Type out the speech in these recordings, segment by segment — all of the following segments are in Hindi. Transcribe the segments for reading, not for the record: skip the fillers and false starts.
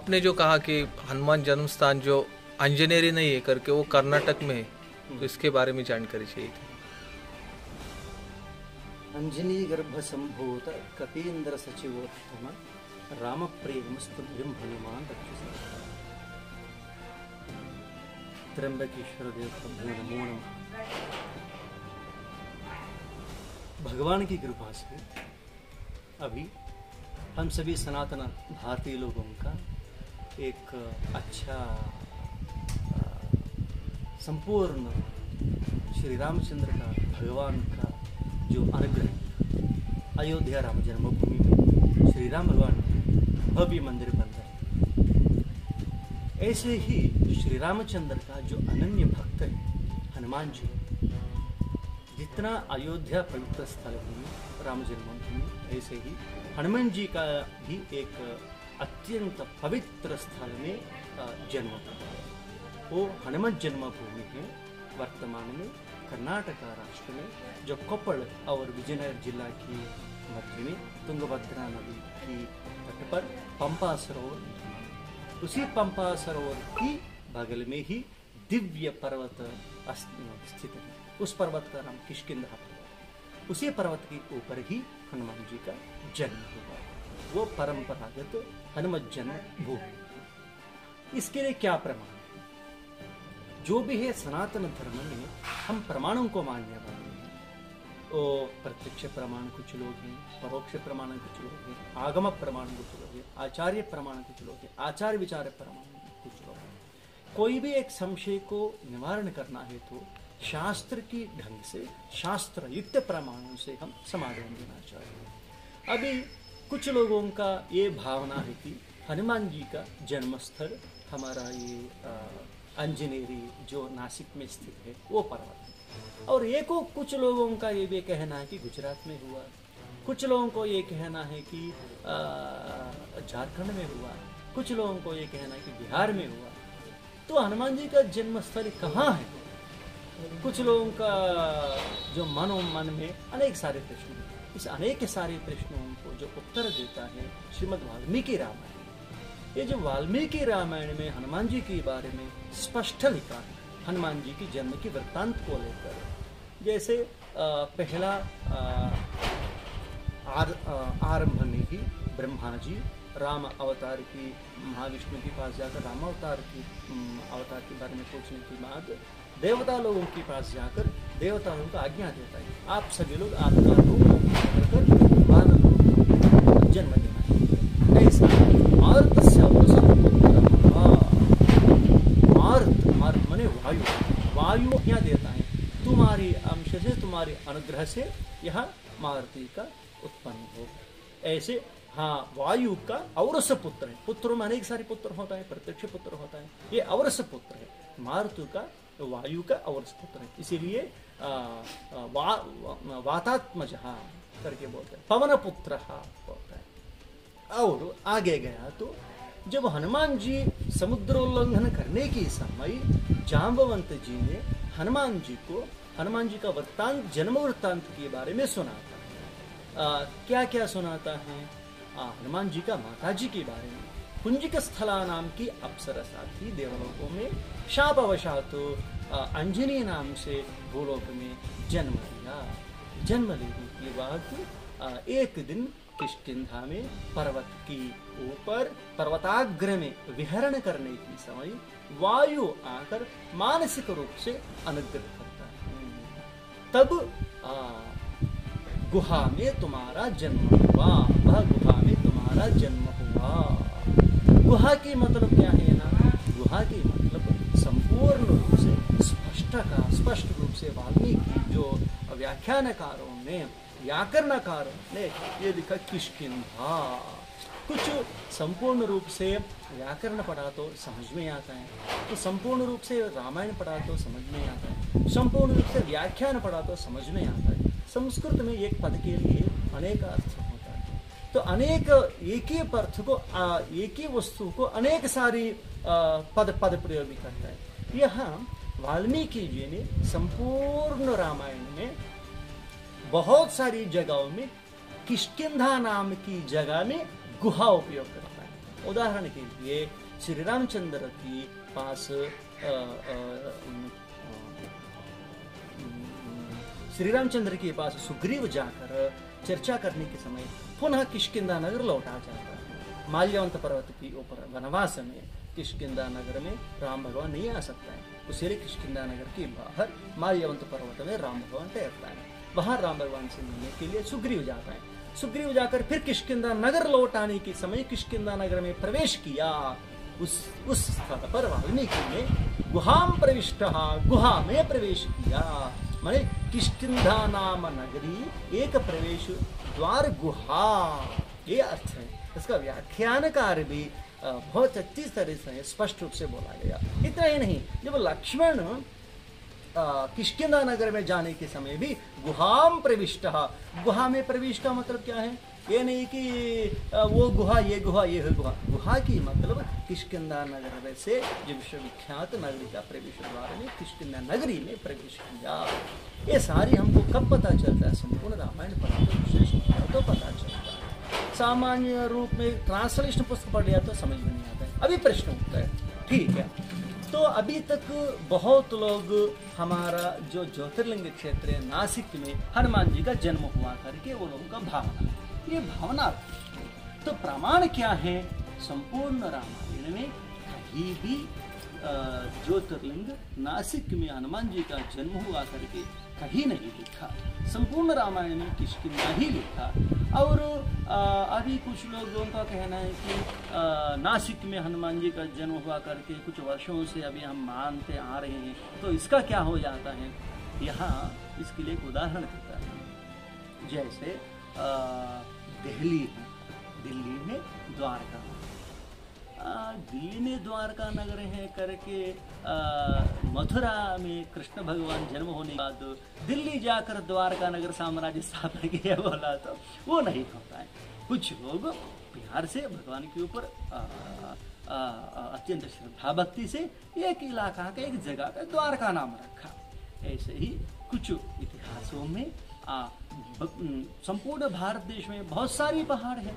आपने जो कहा कि हनुमान जन्म स्थान जो अंजनेरी नहीं है करके वो कर्नाटक में है, तो इसके बारे में जानकारी चाहिए थी। अंजनी गर्भ संभूत कपींद्र सचिवोत्तम राम प्रेम स्तुभ्यम हनुमान रक्षसा। त्र्यंबकेश्वर देव को नमो नमः। भगवान की कृपा से अभी हम सभी सनातन भारतीय लोगों का एक अच्छा संपूर्ण श्री रामचंद्र का भगवान का जो अनुग्रह अयोध्या राम जन्मभूमि में श्री राम भगवान भव्य मंदिर बन रहे। ऐसे ही श्री रामचंद्र का जो अनन्य भक्त है हनुमान जी, जितना अयोध्या पवित्र स्थल भूमि राम जन्मभूमि, ऐसे ही हनुमान जी का भी एक अत्यंत पवित्र स्थल में जन्म हुआ है। वो हनुमान जन्मभूमि है वर्तमान में कर्नाटक राष्ट्र में, जो कोप्पल और विजयनगर जिला की मध्य में तुंगभद्रा नदी की तट पर पंपा सरोवर, उसी पंपा सरोवर की बगल में ही दिव्य पर्वत स्थित है। उस पर्वत का नाम किष्किंधा पर्वत। उसी पर्वत के ऊपर ही हनुमान जी का जन्म हुआ। वो परंपरागत हनुमत जन्म भूमि। इसके लिए क्या प्रमाण? जो भी है सनातन धर्म में हम प्रमाणों को मानने वाले हैं। वो प्रत्यक्ष प्रमाण कुछ लोग हैं, परोक्ष प्रमाण कुछ लोग हैं, आगम प्रमाण कुछ लोग हैं, आचार्य प्रमाण कुछ लोग हैं, आचार्य विचार प्रमाण कुछ लोग हैं। कोई भी एक संशय को निवारण करना है तो शास्त्र की ढंग से शास्त्र युक्त प्रमाणों से हम समाधान देना चाहिए। अभी कुछ लोगों का ये भावना है कि हनुमान जी का जन्मस्थल हमारा ये अंजनेरी जो नासिक में स्थित है वो पर्वत है। और कुछ लोगों का ये भी कहना है कि गुजरात में हुआ, कुछ लोगों को ये कहना है कि झारखंड में हुआ, कुछ लोगों को ये कहना है कि बिहार में हुआ। तो हनुमान जी का जन्मस्थल कहाँ है? कुछ लोगों का जो मन में अनेक सारे प्रश्न हैं। इस अनेक सारे प्रश्नों को जो उत्तर देता है श्रीमद् वाल्मीकि रामायण। ये जो वाल्मीकि रामायण में हनुमान जी के बारे में स्पष्ट लिखा है, हनुमान जी की जन्म की वृत्तांत को लेकर। जैसे पहला आरंभ में ही ब्रह्मा जी राम अवतार की महाविष्णु के पास जाकर राम अवतार के बारे में पूछने के बाद देवता लोगों के पास जाकर देवता लोगों को आज्ञा देता है, आप सभी लोग आपका रूप पकड़कर मानव जन्म देना है। ऐसा मार्त माने वायु क्या देता है? तुम्हारी अंश से, तुम्हारे अनुग्रह से यह मारुति का उत्पन्न हो। ऐसे हाँ, वायु का औरस पुत्र है। पुत्रों में अनेक सारे पुत्र होता है, प्रत्यक्ष पुत्र होता है, ये औरस पुत्र है। मारुति का वायु का औरस पुत्र है, इसीलिए वातात्मज करके बोलते हैं, पवन पुत्र बोलता है। और आगे गया तो जब हनुमान जी समुद्रोल्लंघन करने के समय जाम्बवंत जी ने हनुमान जी का वृत्तांत, जन्म वृत्तांत के बारे में सुनाता है। क्या क्या सुनाता है? हनुमान जी का माता जी के बारे में। कुंजिक स्थला नाम की अप्सरसा थी देवलोकों में, शापवशात अंजनी नाम से भूलोक में जन्म लिया। जन्म लेने के बाद एक दिन किष्किंधा में पर्वत की ऊपर पर्वताग्र में विहरण करने के समय वायु आकर मानसिक रूप से अनुग्रह करता है। तब गुहा में तुम्हारा जन्म हुआ, वह गुहा में तुम्हारा जन्म हुआ। गुहा की मतलब क्या है ना? गुहा की मतलब संपूर्ण रूप से स्पष्ट रूप से वाल्मीकि जो व्याख्यानकारों ने, व्याकरणकारों ने ये लिखा किष्किंधा। कुछ संपूर्ण रूप से व्याकरण पढ़ा तो समझ में आता है, तो संपूर्ण रूप से रामायण पढ़ा तो समझ में आता है, संपूर्ण रूप से व्याख्यान पढ़ा तो समझ में आता है। संस्कृत में एक पद के लिए अनेक अर्थ होता है, तो अनेक एक ही अर्थ को, एक ही वस्तु को अनेक सारी पद प्रयोग भी करता है। यहाँ वाल्मीकि जी ने संपूर्ण रामायण में बहुत सारी जगहों में किष्किंधा नाम की जगह में गुहा उपयोग करता है। उदाहरण के लिए श्री रामचंद्र की पास श्री रामचंद्र के पास सुग्रीव जाकर चर्चा करने के समय पुनः किष्किंधा नगर लौटा जाता है। माल्यवंत पर्वत के ऊपर वनवास में किष्किंधा नगर में राम भगवान नहीं आ सकता है, इसलिए किष्किंधा नगर के बाहर माल्यवंत पर्वत में राम भगवान ठहरता है। वहां राम भगवान से मिलने के लिए सुग्रीव जाता है। सुग्रीव जाकर फिर किष्किंधा नगर लौट आने के समय किष्किंधा नगर में प्रवेश किया। उस स्थल पर वाल्मीकि ने गुहाम प्रविष्ट, गुहा में प्रवेश किया। माने किष्किंधा नाम नगरी एक प्रवेश द्वार गुहा, ये अर्थ है। इसका व्याख्यानकार भी बहुत अच्छी तरह से स्पष्ट रूप से बोला गया। इतना ही नहीं, जब लक्ष्मण किष्किंधा नगर में जाने के समय भी गुहाम प्रविष्ट, गुहा में प्रवेश का मतलब क्या है? ये नहीं कि वो गुहा ये गुहा ये गुहा, गुहा की मतलब किष्किंधा नगर से जो विश्वविख्यात नगरी का प्रवेश द्वार में किष्किंधा नगरी में प्रवेश किया। ये सारी हमको कब पता चलता है? संपूर्ण रामायण पढ़ा तो पता चलता है। सामान्य रूप में ट्रांसलेशन पुस्तक पढ़ लिया तो समझ में नहीं आता है। अभी प्रश्न उठता है, ठीक है, तो अभी तक बहुत लोग हमारा जो ज्योतिर्लिंग क्षेत्र है नासिक में हनुमान जी का जन्म हुआ करके वो लोगों का भावना, ये भावना तो प्रमाण क्या है? संपूर्ण रामायण में कहीं भी ज्योतिर्लिंग नासिक में हनुमान जी का जन्म हुआ करके कहीं नहीं लिखा। संपूर्ण रामायण में किष्किंधा ही लिखा। और अभी कुछ लोगों का कहना है कि नासिक में हनुमान जी का जन्म हुआ करके कुछ वर्षों से अभी हम मानते आ रहे हैं, तो इसका क्या हो जाता है? यहाँ इसके लिए एक उदाहरण देता है। जैसे दिल्ली में द्वारका, दिल्ली में द्वारका नगर है करके मथुरा में कृष्ण भगवान जन्म होने के बाद दिल्ली जाकर द्वारका नगर साम्राज्य स्थापना किया बोला तो वो नहीं होता है। कुछ लोग बिहार से भगवान के ऊपर अत्यंत श्रद्धा भक्ति से एक इलाका का एक जगह का द्वारका नाम रखा। ऐसे ही कुछ इतिहासों में संपूर्ण भारत देश में बहुत सारी पहाड़ है,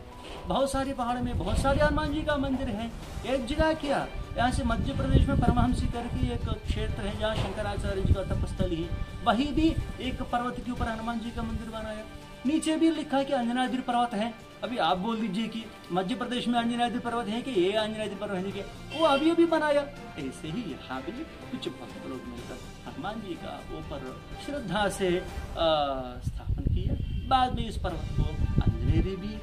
बहुत सारे पहाड़ में बहुत सारे हनुमान जी का मंदिर है। एक जगह क्या, यहाँ से मध्य प्रदेश में परमहंसी करके एक क्षेत्र है जहाँ शंकराचार्य जी का तपस्थली है, वहीं भी एक पर्वत के ऊपर हनुमान जी का मंदिर बनाया। नीचे भी लिखा कि अंजनाद्रि पर्वत है। अभी आप बोल दीजिए कि मध्य प्रदेश में अंजनाद्रि पर्वत है कि ये अंजनाद्रि पर्वत है कि वो अभी बनाया। ऐसे ही यहाँ भी कुछ भक्त लोग मिलकर हनुमान जी का ऊपर श्रद्धा से स्थापन किया। बाद में इस पर्वत को अंजनेरी भी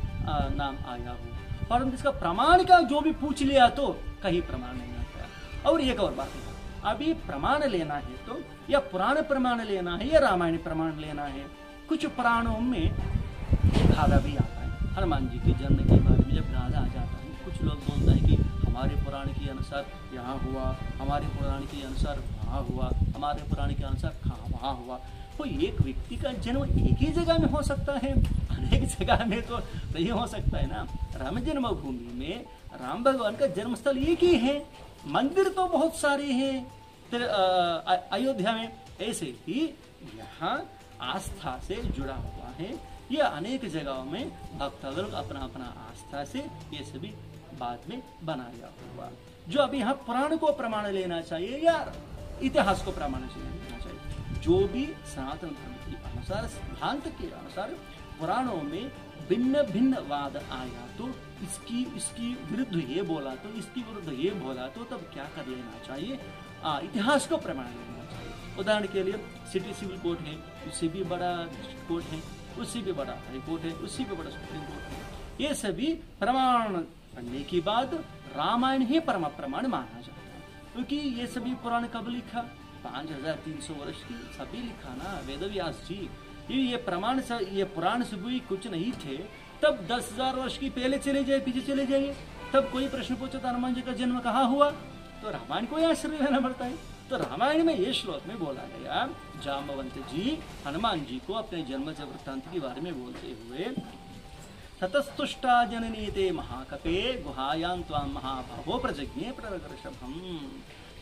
नाम आया हो, परंतु इसका प्रमाण का जो भी पूछ लिया तो कहीं प्रमाण नहीं आता। और एक और बात है, अभी प्रमाण लेना है तो या पुराण प्रमाण लेना है या रामायण प्रमाण लेना है। कुछ पुराणों में गाथा भी आता है हनुमान जी के जन्म के बारे में। जब गाथा आ जाता है, कुछ लोग बोलते हैं कि हमारे पुराण के अनुसार यहाँ हुआ, हमारे पुराण के अनुसार वहाँ हुआ, हमारे पुराण के अनुसार वहाँ हुआ। तो एक व्यक्ति का जन्म एक ही जगह में हो सकता है, अनेक जगह में तो नहीं हो सकता है ना। राम जन्मभूमि में राम भगवान का जन्म स्थल एक ही है, मंदिर तो बहुत सारे हैं। फिर अयोध्या में ऐसे ही यहाँ आस्था से जुड़ा हुआ है। ये अनेक जगहों में भक्त लोग अपना अपना आस्था से ये सभी बाद में बनाया हुआ। जो अभी यहाँ पुराण को प्रमाण लेना चाहिए या इतिहास को प्रमाण लेना चाहिए, जो भी सनातन धर्म के अनुसार सिद्धांत के अनुसार पुराणों में भिन्न भिन्न वाद आया तो इसकी विरुद्ध ये बोला तो इसकी विरुद्ध ये बोला तो तब क्या कर लेना चाहिए? इतिहास को प्रमाण लेना चाहिए। उदाहरण के लिए सिटी सिविल कोर्ट है, उससे भी बड़ा कोर्ट है, उससे भी बड़ा हाई कोर्ट है, उससे भी बड़ा सुप्रीम कोर्ट है। ये सभी प्रमाण करने के बाद रामायण ही परम प्रमाण माना जाता है। क्योंकि ये सभी पुराण कब लिखा? 5300 वर्ष की सभी लिखा ना वेदव्यास जी। ये प्रमाण से ये पुराण से भी कुछ नहीं थे, तब 10,000 वर्ष की पहले चले जाए, पीछे चले जाइए, तब कोई प्रश्न पूछा था हनुमान जी का जन्म कहाँ हुआ, तो रामायण को आश्रय लेना पड़ता है। तो रामायण में ये श्लोक में बोला गया, जाम्बवंत जी हनुमान जी को अपने जन्म वृत्तांत के बारे में बोलते हुए, ततस्तुष्टा जननी ते महाकपे गुहायां त्वां महाभावो प्रजज्ञे प्ररगर्षभम।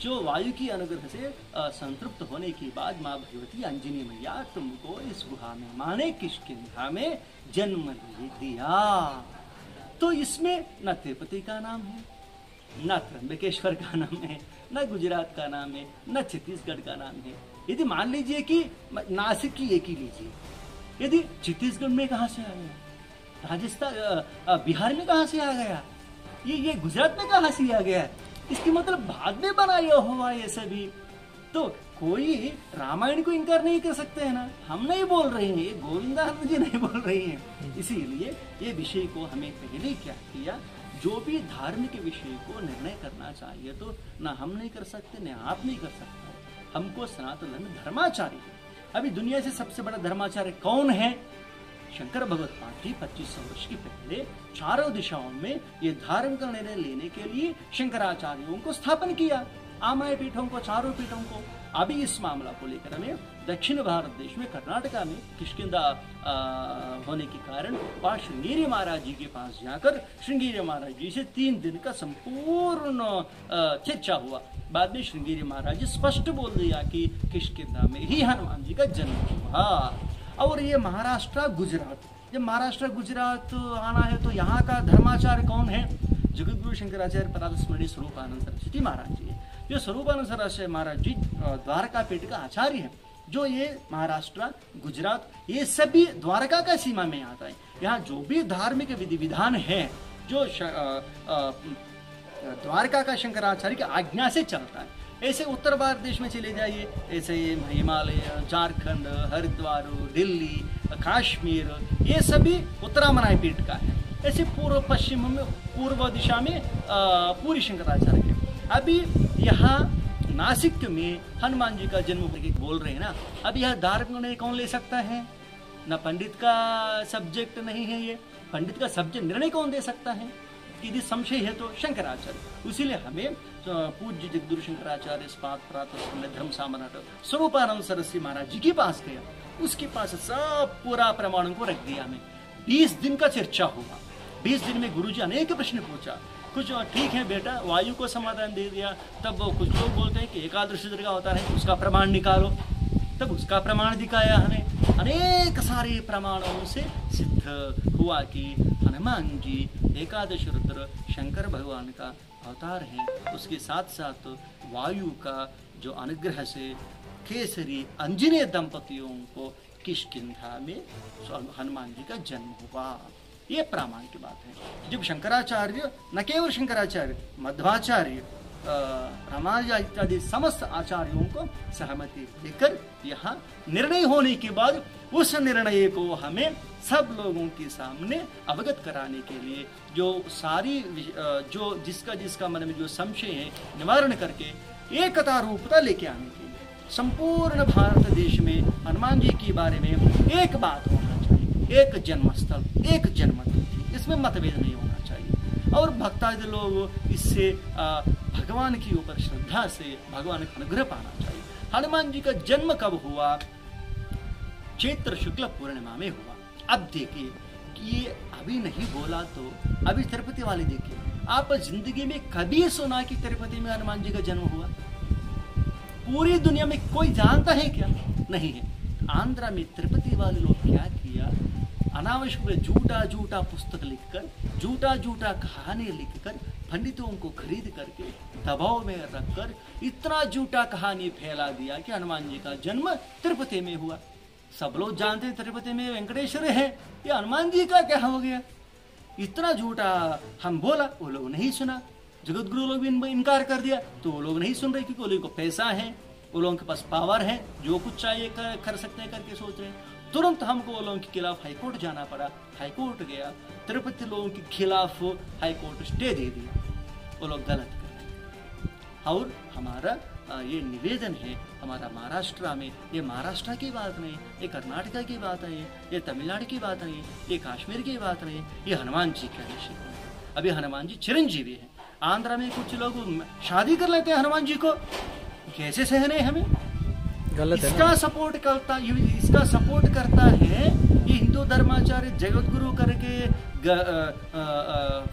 जो वायु की अनुग्रह से संतृप्त होने के बाद माँ भगवती अंजनी मैया तुमको इस गुहा में माने किष्किंधा में जन्म दिया। तो इसमें न तिरुपति का नाम है, न त्र्यंबकेश्वर का नाम है, न गुजरात का नाम है, न छत्तीसगढ़ का नाम है। यदि मान लीजिए कि नासिक की एक ही लीजिए, यदि छत्तीसगढ़ में कहां से आ गया, राजस्थान बिहार में कहां से आ गया, ये गुजरात में कहां से आ गया, इसकी मतलब बाद में बनाया हुआ ये सभी। तो कोई रामायण को इनकार नहीं कर सकते हैं ना, हम नहीं बोल रहे हैं, ये गोविंदानंद जी नहीं बोल रहे हैं। इसीलिए ये विषय को हमें पहले क्या किया, जो भी धार्मिक विषय को निर्णय करना चाहिए तो ना हम नहीं कर सकते, ना आप नहीं कर सकते, हमको सनातन धर्माचार्य। अभी दुनिया से सबसे बड़ा धर्माचार्य कौन है? शंकर भगवत्पाद जी 2500 वर्ष के पहले चारों दिशाओं में ये धार्मिक निर्णय लेने के लिए शंकराचार्यों को स्थापन किया, आमय पीठों को, चारों पीठों को। अभी इस मामला को लेकर हमें दक्षिण भारत देश में कर्नाटका में किष्किंधा होने के कारण वहां श्रृंगेरी महाराज जी के पास जाकर श्रृंगेरी महाराज जी से 3 दिन का संपूर्ण चर्चा हुआ। बाद में श्रृंगेरी महाराज जी स्पष्ट बोल दिया कि किष्किंधा में ही हनुमान जी का जन्म हुआ। और ये महाराष्ट्र गुजरात, जब महाराष्ट्र गुजरात आना है तो यहाँ का धर्माचार्य कौन है? जगतगुरु शंकराचार्य परास्मरणीय स्वरूपानंद सरस्वती महाराज जी है। जो स्वरूपानंद सरस्वती महाराज जी द्वारका पीठ का आचार्य है। जो ये महाराष्ट्र गुजरात ये सभी द्वारका का सीमा में आता है। यहाँ जो भी धार्मिक विधि विधान है जो द्वारका का शंकराचार्य की आज्ञा से चलता है। ऐसे उत्तर भारत देश में चले जाइए, ऐसे हिमालय, झारखंड, हरिद्वार, दिल्ली, कश्मीर, ये सभी उत्तरामनाय पीठ का है। ऐसे पूर्व पश्चिम में, पूर्व दिशा में पूरी शंकराचार्य के। अभी यहाँ नासिक में हनुमान जी का जन्म करके बोल रहे हैं ना, अब यह धार्मिक निर्णय कौन ले सकता है? ना पंडित का सब्जेक्ट नहीं है ये, पंडित का सब्जेक्ट निर्णय कौन दे सकता है? यदि संशय है तो शंकराचार्य। इसीलिए हमें पूज्य जगद्गुरु शंकराचार्य धर्म साम्राट स्वरूपानंद सरस्वती महाराज जी के पास गया, उसके पास सब पूरा प्रमाणों को रख दिया। हमें 20 दिन का चर्चा हुआ। 20 दिन में गुरुजी अनेक प्रश्न पूछा। कुछ ठीक है बेटा, वायु को समाधान दे दिया। तब कुछ लोग बोलते हैं कि एकादशी दुर्गा अवतार है, उसका प्रमाण निकालो। तब उसका प्रमाण दिखाया हमें। अनेक सारे प्रमाणों से सिद्ध हुआ कि हनुमान जी एकादश रुद्र शंकर भगवान का अवतार है। उसके साथ साथ वायु का जो अनुग्रह से केसरी अंजनेय दंपतियों को किष्किंधा में हनुमान जी का जन्म हुआ। ये प्रमाण की बात है। जब शंकराचार्य, न केवल शंकराचार्य, मध्वाचार्य, रामानुज इत्यादि समस्त आचार्यों को सहमति देकर यहाँ निर्णय होने के बाद उस निर्णय को हमें सब लोगों के सामने अवगत कराने के लिए जो सारी जो जिसका मन में जो संशय है निवारण करके एकता रूपता लेके आने के लिए संपूर्ण भारत देश में हनुमान जी के बारे में एक बात होना चाहिए, एक जन्मस्थल, एक जन्मतिथि, इसमें मतभेद नहीं होना चाहिए। और भक्तादि लोग इससे भगवान के ऊपर श्रद्धा से भगवान का अनुग्रह पाना चाहिए। हनुमान जी का जन्म कब हुआ? चैत्र शुक्ल पूर्णिमा में हुआ। अब देखिए कि ये अभी नहीं बोला तो अभी तिरुपति वाले देखिए, आप जिंदगी में कभी सुना कि तिरुपति में हनुमान जी का जन्म हुआ? पूरी दुनिया में कोई जानता है क्या? नहीं है। आंध्रा में तिरुपति वाले लोग क्या किया, अनावश्यक झूठा झूठा पुस्तक लिखकर, झूठा झूठा कहानी लिखकर पंडितों को खरीद करके दबाव में रखकर इतना झूठा कहानी फैला दिया कि हनुमान जी का जन्म तिरुपति में हुआ। सब लोग जानते हैं तिरुपति में वेंकटेश्वर है, ये हनुमान जी का क्या हो गया? इतना झूठा हम बोला, वो लोग नहीं सुना। जगत गुरु लोग भी इनकार कर दिया तो वो लोग नहीं सुन रहे, क्योंकि वो लोगों को पैसा है, वो लोगों के पास पावर है, जो कुछ चाहिए कर सकते हैं करके सोच रहे हैं। तुरंत हमको वो लोगों के खिलाफ हाईकोर्ट जाना पड़ा। हाईकोर्ट गया, तिरुपति लोगों के खिलाफ हाईकोर्ट स्टे दे दिया। वो लोग गलत कर रहे हैं। और हमारा ये निवेदन है, हमारा महाराष्ट्र में, ये महाराष्ट्र की बात नहीं, ये कर्नाटका की बात नहीं, ये तमिलनाडु की बात नहीं, ये कश्मीर की बात नहीं, ये हनुमान जी का विषय है। अभी हनुमान जी चिरंजीवी है। आंध्रा में कुछ लोग शादी कर लेते हैं हनुमान जी को, कैसे सहने हमें? गलत है। इसका सपोर्ट करता है ये हिंदू धर्माचार्य जगत गुरु करके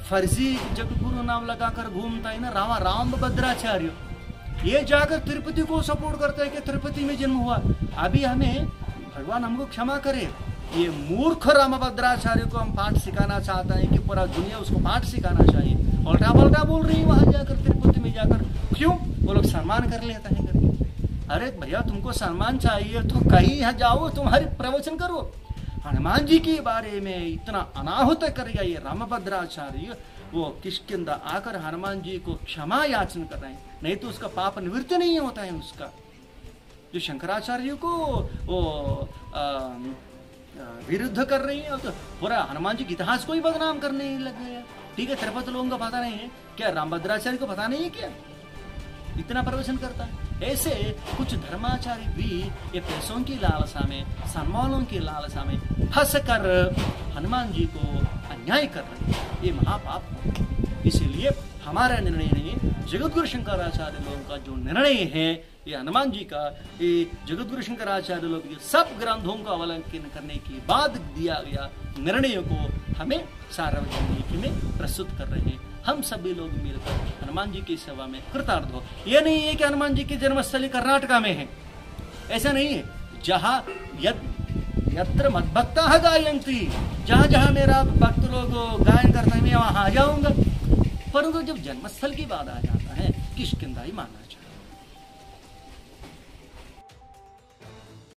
फर्जी जगत गुरु नाम लगाकर घूमता है ना, राम भद्राचार्य। ये जाकर तिरुपति को सपोर्ट करता है कि तिरुपति में जन्म हुआ। अभी हमें भगवान हमको क्षमा करे, ये मूर्ख रामभद्राचार्य को हम पाठ सिखाना चाहते हैं कि पूरा दुनिया उसको पाठ सिखाना चाहिए, उल्टा पलटा बोल रही है वहां जाकर तिरुपति में जाकर। क्यों? वो लोग सम्मान कर लेते हैं करके। अरे भैया तुमको सम्मान चाहिए तो कहीं यहाँ जाओ, तुम्हारे प्रवचन करो। हनुमान जी के बारे में इतना अनाहुत करेगा ये रामभद्राचार्य, वो किष्किंधा आकर हनुमान जी को क्षमा याचन कर रहे हैं, नहीं तो उसका पाप निवृत्ति नहीं होता है उसका। जो शंकराचार्य को वो विरुद्ध कर रही है, तो पूरा हनुमान जी के इतिहास को ही बदनाम करने लग गए। ठीक है, तिरुपति लोगों को पता नहीं है क्या, रामभद्राचार्य को पता नहीं है क्या, इतना प्रवचन करता है। ऐसे कुछ धर्माचार्य भी ये पैसों की लालसा में, सम्मानों की लालसा में फंस कर हनुमान जी को अन्याय कर रहे हैं, ये महापाप है। इसीलिए हमारा निर्णय नहीं, जगतगुरु शंकराचार्य लोगों का जो निर्णय है, ये हनुमान जी का, ये जगतगुरु शंकराचार्य लोग के सब ग्रंथों का अवलोकन करने के बाद दिया गया निर्णय को हमें सार्वजनिक में प्रस्तुत कर रहे हैं। हम सभी लोग मिलकर हनुमान जी की सेवा में कृतार्थ हो। ये नहीं है कि हनुमान जी की जन्मस्थली कर्नाटका में है, ऐसा नहीं है। जहाँ यत्र मद्भक्ताः गायन्ति, जहाँ जहाँ मेरा भक्त लोग गायन करते हैं मैं वहां आ जाऊंगा, परंतु जब जन्मस्थल की बात आ जाता है किष्किंधा ही मानना चाहिए।